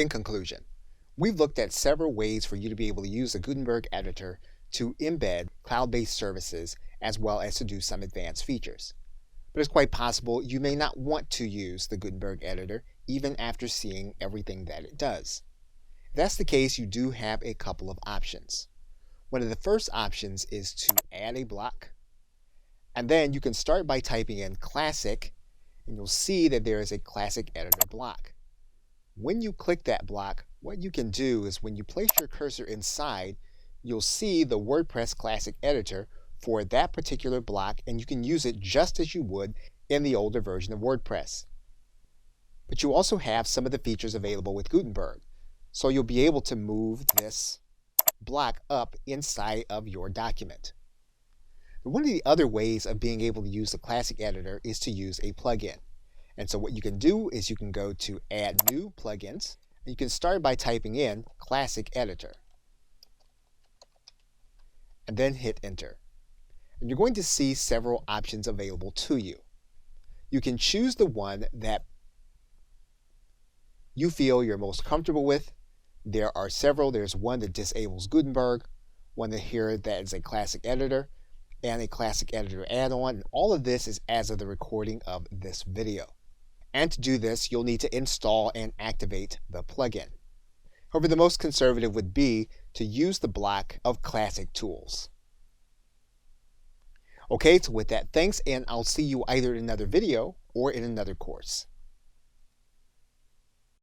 In conclusion, we've looked at several ways for you to be able to use the Gutenberg editor to embed cloud-based services as well as to do some advanced features. But it's quite possible you may not want to use the Gutenberg editor even after seeing everything that it does. If that's the case, you do have a couple of options. One of the first options is to add a block, and then you can start by typing in classic, and you'll see that there is a classic editor block. When you click that block, what you can do is when you place your cursor inside, you'll see the WordPress Classic Editor for that particular block, and you can use it just as you would in the older version of WordPress. But you also have some of the features available with Gutenberg, so you'll be able to move this block up inside of your document. One of the other ways of being able to use the Classic Editor is to use a plugin. And so what you can do is you can go to Add New Plugins, and you can start by typing in Classic Editor, and then hit Enter. And you're going to see several options available to you. You can choose the one that you feel you're most comfortable with. There are several. There's one that disables Gutenberg, one here that is a Classic Editor, and a Classic Editor add-on. And all of this is as of the recording of this video. And to do this, you'll need to install and activate the plugin. However, the most conservative would be to use the block of Classic Tools. Okay, so with that, thanks, and I'll see you either in another video or in another course.